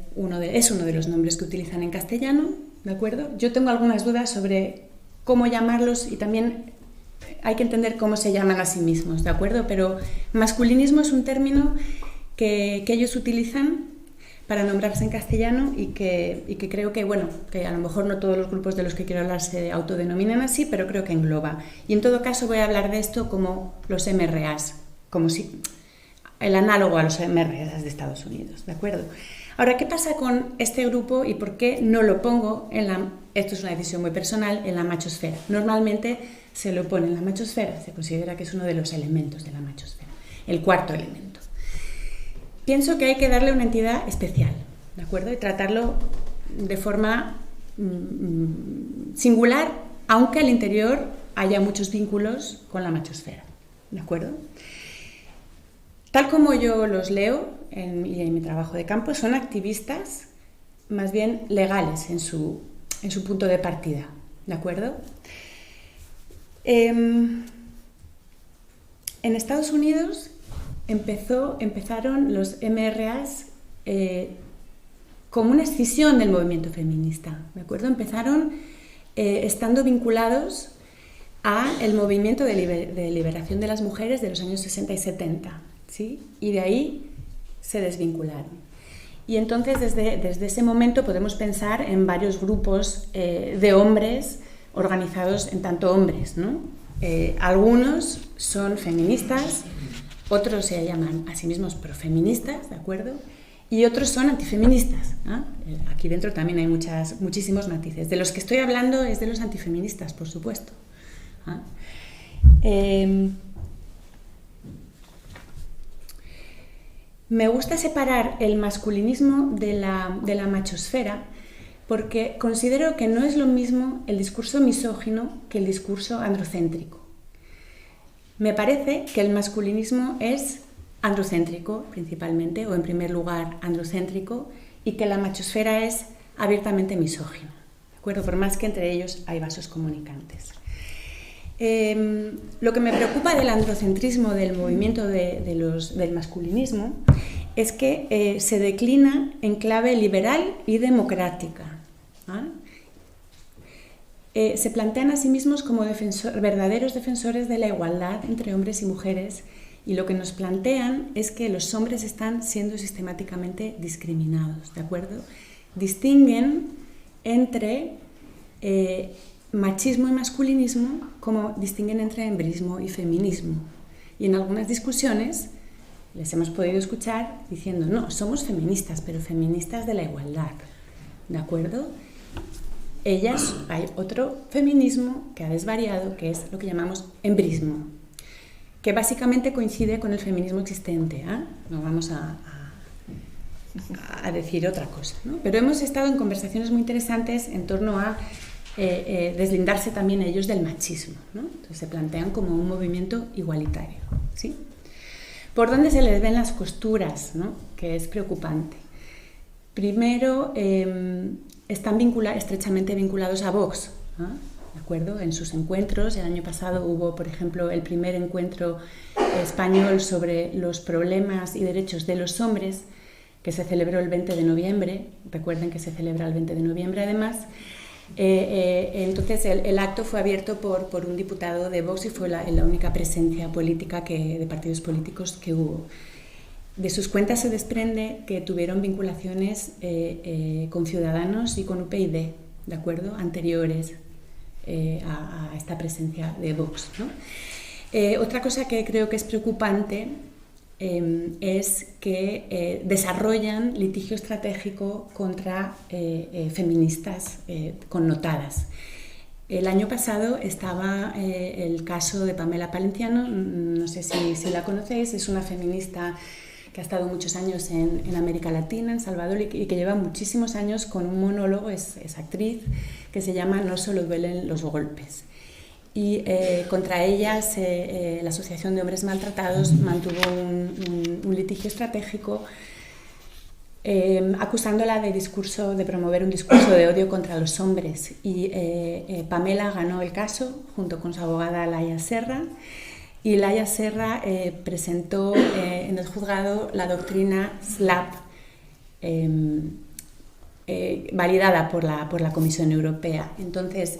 es uno de los nombres que utilizan en castellano, ¿de acuerdo? Yo tengo algunas dudas sobre cómo llamarlos y también hay que entender cómo se llaman a sí mismos, ¿de acuerdo? Pero masculinismo es un término que ellos utilizan para nombrarse en castellano y que creo que, bueno, que a lo mejor no todos los grupos de los que quiero hablar se autodenominan así, pero creo que engloba. Y en todo caso voy a hablar de esto como los MRAs, como si el análogo a los MRS de Estados Unidos, ¿de acuerdo? Ahora, ¿qué pasa con este grupo y por qué no lo pongo esto es una decisión muy personal, en la machosfera? Normalmente se lo pone en la machosfera, se considera que es uno de los elementos de la machosfera, el cuarto elemento. Pienso que hay que darle una entidad especial, ¿de acuerdo? Y tratarlo de forma singular, aunque al interior haya muchos vínculos con la machosfera, ¿de acuerdo? Tal como yo los leo en mi trabajo de campo, son activistas más bien legales en su punto de partida, ¿de acuerdo? En Estados Unidos empezaron los MRAs como una escisión del movimiento feminista, ¿de acuerdo? Empezaron estando vinculados al movimiento de liberación de las mujeres de los años 60 y 70, ¿sí? Y de ahí se desvincularon. Y entonces desde ese momento podemos pensar en varios grupos de hombres organizados en tanto hombres, ¿no? Algunos son feministas, otros se llaman a sí mismos profeministas, ¿de acuerdo? Y otros son antifeministas, ¿no? Aquí dentro también hay muchísimos matices. De los que estoy hablando es de los antifeministas, por supuesto. Me gusta separar el masculinismo de la machosfera porque considero que no es lo mismo el discurso misógino que el discurso androcéntrico. Me parece que el masculinismo es androcéntrico principalmente, o en primer lugar androcéntrico, y que la machosfera es abiertamente misógino, ¿de acuerdo? Por más que entre ellos hay vasos comunicantes. Lo que me preocupa del androcentrismo del movimiento del masculinismo es que se declina en clave liberal y democrática. Se plantean a sí mismos como verdaderos defensores de la igualdad entre hombres y mujeres, y lo que nos plantean es que los hombres están siendo sistemáticamente discriminados, ¿de acuerdo? Distinguen entre machismo y masculinismo como distinguen entre embrismo y feminismo. Y en algunas discusiones les hemos podido escuchar diciendo, no, somos feministas, pero feministas de la igualdad, ¿de acuerdo? Hay otro feminismo que ha desvariado, que es lo que llamamos embrismo, que básicamente coincide con el feminismo existente, ¿eh? No vamos a decir otra cosa, ¿no? Pero hemos estado en conversaciones muy interesantes en torno a deslindarse también ellos del machismo, ¿no? Entonces se plantean como un movimiento igualitario, ¿sí? ¿Por dónde se les ven las costuras, ¿no? Que es preocupante. Primero, están estrechamente vinculados a Vox, ¿no? ¿De acuerdo? En sus encuentros, el año pasado hubo, por ejemplo, el primer encuentro español sobre los problemas y derechos de los hombres, que se celebró el 20 de noviembre, recuerden que se celebra el 20 de noviembre además. Entonces el acto fue abierto por un diputado de Vox y fue la única presencia política de partidos políticos que hubo. De sus cuentas se desprende que tuvieron vinculaciones con Ciudadanos y con UPyD, ¿de acuerdo?, anteriores a esta presencia de Vox, ¿no? Otra cosa que creo que es preocupante es que desarrollan litigio estratégico contra feministas connotadas. El año pasado estaba el caso de Pamela Palenciano, no sé si la conocéis, es una feminista que ha estado muchos años en América Latina, en Salvador, y que lleva muchísimos años con un monólogo, es actriz, que se llama No solo duelen los golpes. Y contra ellas la Asociación de Hombres Maltratados mantuvo un litigio estratégico acusándola de promover un discurso de odio contra los hombres. Y Pamela ganó el caso junto con su abogada Laia Serra, y Laia Serra presentó en el juzgado la doctrina SLAPP, validada por la Comisión Europea. Entonces,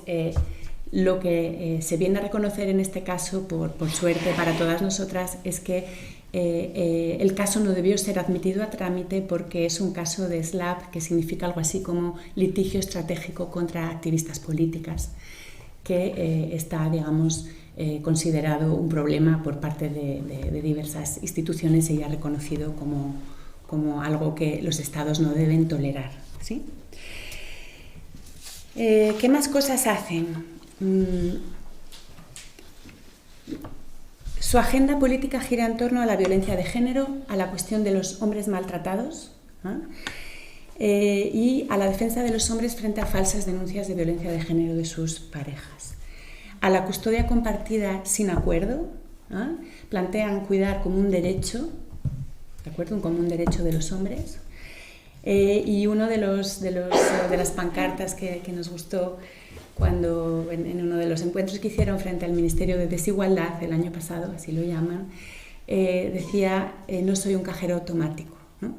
lo que se viene a reconocer en este caso, por suerte para todas nosotras, es que el caso no debió ser admitido a trámite porque es un caso de SLAPP, que significa algo así como litigio estratégico contra activistas políticas. que está, digamos, considerado un problema por parte de diversas instituciones y ya reconocido como algo que los estados no deben tolerar, ¿sí? ¿Qué más cosas hacen? Su agenda política gira en torno a la violencia de género, a la cuestión de los hombres maltratados, y a la defensa de los hombres frente a falsas denuncias de violencia de género de sus parejas. A la custodia compartida sin acuerdo, plantean cuidar como un derecho, ¿de acuerdo? Como un derecho de los hombres. Y uno de las pancartas que nos gustó cuando en uno de los encuentros que hicieron frente al Ministerio de Desigualdad el año pasado, así lo llaman, decía no soy un cajero automático, ¿no?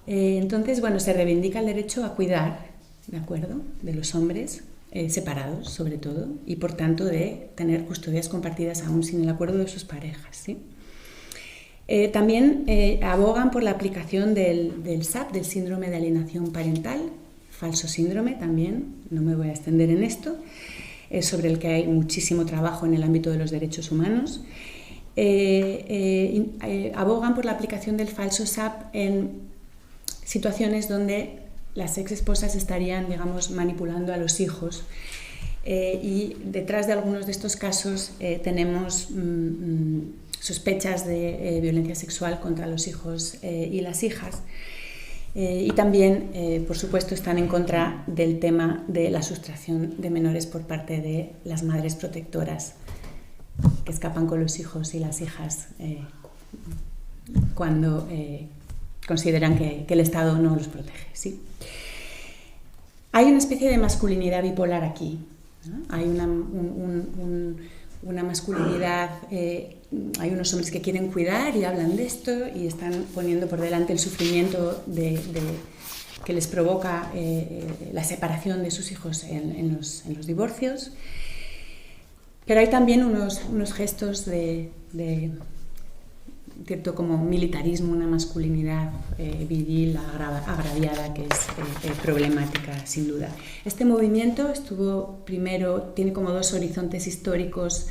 Entonces, bueno, se reivindica el derecho a cuidar, ¿de acuerdo?, de los hombres, separados sobre todo, y por tanto de tener custodias compartidas aún sin el acuerdo de sus parejas, ¿sí? También abogan por la aplicación del SAP, del síndrome de alienación parental, falso síndrome también, no me voy a extender en esto, sobre el que hay muchísimo trabajo en el ámbito de los derechos humanos. Abogan por la aplicación del falso SAP en situaciones donde las exesposas estarían, digamos, manipulando a los hijos. Y detrás de algunos de estos casos tenemos sospechas de violencia sexual contra los hijos y las hijas. Y también, por supuesto, están en contra del tema de la sustracción de menores por parte de las madres protectoras que escapan con los hijos y las hijas cuando consideran que el Estado no los protege, ¿sí? Hay una especie de masculinidad bipolar aquí, ¿no? Hay una masculinidad, hay unos hombres que quieren cuidar y hablan de esto y están poniendo por delante el sufrimiento que les provoca la separación de sus hijos en los divorcios. Pero hay también unos gestos de cierto como militarismo, una masculinidad viril agraviada que es problemática, sin duda. Este movimiento tiene como dos horizontes históricos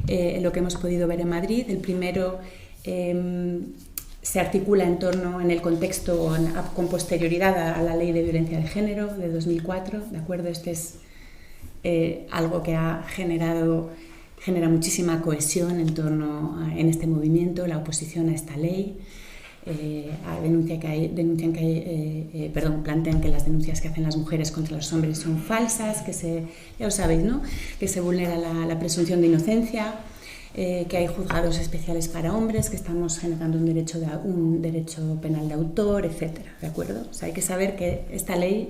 en lo que hemos podido ver en Madrid. El primero se articula en el contexto con posterioridad a la Ley de Violencia de Género de 2004, ¿de acuerdo? Este es algo que genera muchísima cohesión en este movimiento, la oposición a esta ley. Plantean que las denuncias que hacen las mujeres contra los hombres son falsas, ya lo sabéis, ¿no?, que se vulnera la presunción de inocencia, que hay juzgados especiales para hombres, que estamos generando un derecho penal de autor, etcétera, ¿de acuerdo? O sea, hay que saber que esta ley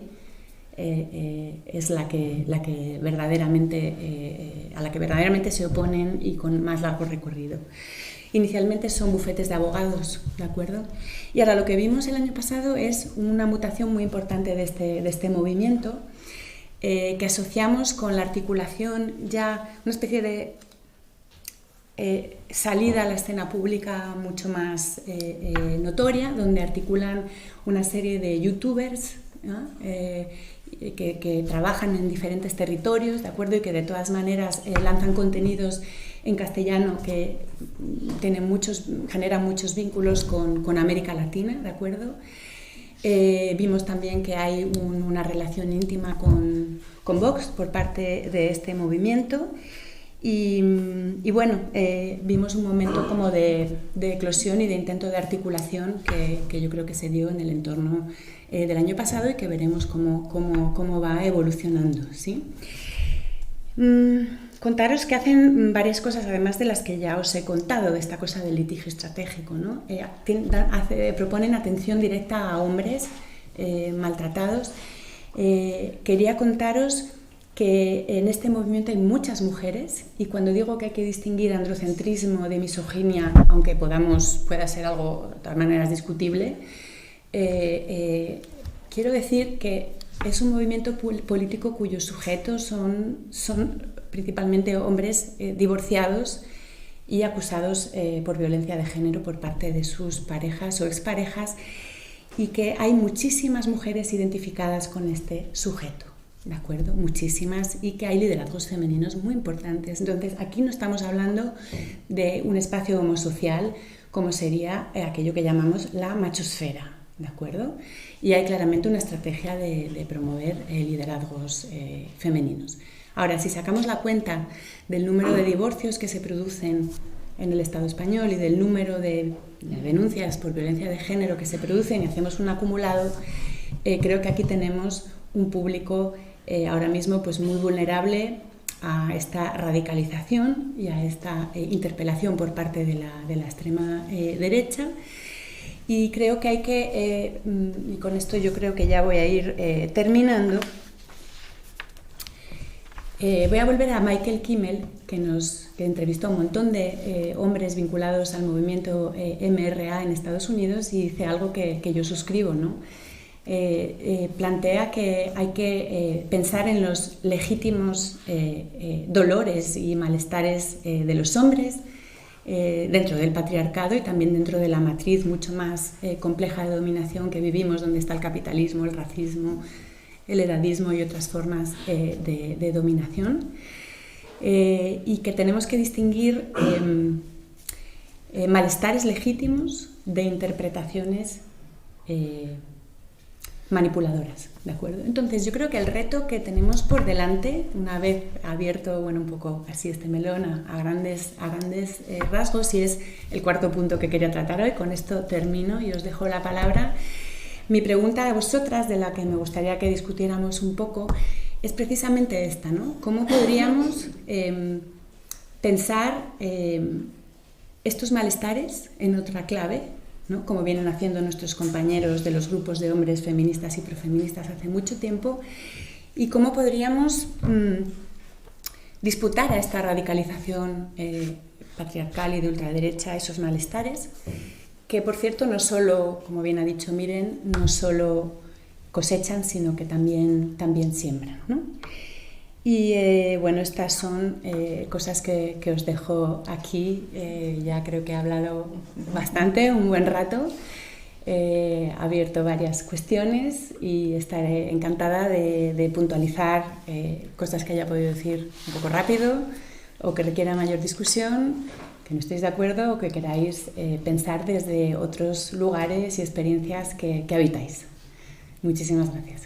es la que verdaderamente se oponen y con más largo recorrido. Inicialmente son bufetes de abogados, ¿de acuerdo? Y ahora lo que vimos el año pasado es una mutación muy importante de este movimiento que asociamos con la articulación, ya una especie de salida a la escena pública mucho más notoria, donde articulan una serie de youtubers, ¿no?, que trabajan en diferentes territorios, ¿de acuerdo?, y que de todas maneras lanzan contenidos en castellano que generan muchos vínculos con América Latina, ¿de acuerdo? Vimos también que hay una relación íntima con Vox por parte de este movimiento y bueno, vimos un momento como de eclosión y de intento de articulación que yo creo que se dio en el entorno del año pasado y que veremos cómo va evolucionando, ¿sí? Contaros que hacen varias cosas, además de las que ya os he contado, de esta cosa del litigio estratégico, ¿no? Proponen atención directa a hombres maltratados. Quería contaros que en este movimiento hay muchas mujeres, y cuando digo que hay que distinguir androcentrismo de misoginia, aunque pueda ser algo de todas maneras discutible, quiero decir que es un movimiento político cuyos sujetos son principalmente hombres divorciados y acusados por violencia de género por parte de sus parejas o exparejas, y que hay muchísimas mujeres identificadas con este sujeto, ¿de acuerdo? Muchísimas, y que hay liderazgos femeninos muy importantes. Entonces, aquí no estamos hablando de un espacio homosocial como sería aquello que llamamos la machosfera, ¿de acuerdo? Y hay claramente una estrategia de promover liderazgos femeninos. Ahora, si sacamos la cuenta del número de divorcios que se producen en el Estado español y del número de denuncias por violencia de género que se producen y hacemos un acumulado, creo que aquí tenemos un público ahora mismo pues muy vulnerable a esta radicalización y a esta interpelación por parte de la extrema derecha. Y creo que hay que, y con esto yo creo que ya voy a ir terminando, voy a volver a Michael Kimmel, que entrevistó a un montón de hombres vinculados al movimiento MRA en Estados Unidos, y dice algo que yo suscribo, ¿no? Plantea que hay que pensar en los legítimos dolores y malestares de los hombres dentro del patriarcado y también dentro de la matriz mucho más compleja de dominación que vivimos, donde está el capitalismo, el racismo, el edadismo y otras formas de dominación, y que tenemos que distinguir malestares legítimos de interpretaciones manipuladoras, ¿de acuerdo? Entonces yo creo que el reto que tenemos por delante, una vez abierto, bueno, un poco así este melón a grandes rasgos, y es el cuarto punto que quería tratar hoy. Con esto termino y os dejo la palabra. Mi pregunta a vosotras, de la que me gustaría que discutiéramos un poco, es precisamente esta, ¿no? ¿Cómo podríamos pensar estos malestares en otra clave, ¿no? Como vienen haciendo nuestros compañeros de los grupos de hombres feministas y profeministas hace mucho tiempo, y cómo podríamos disputar a esta radicalización patriarcal y de ultraderecha esos malestares, que por cierto no solo, como bien ha dicho Miren, no solo cosechan, sino que también siembran, ¿no? Y bueno, estas son cosas que os dejo aquí. Ya creo que he hablado bastante, un buen rato. He abierto varias cuestiones y estaré encantada de puntualizar cosas que haya podido decir un poco rápido o que requieran mayor discusión, que no estéis de acuerdo o que queráis pensar desde otros lugares y experiencias que habitáis. Muchísimas gracias.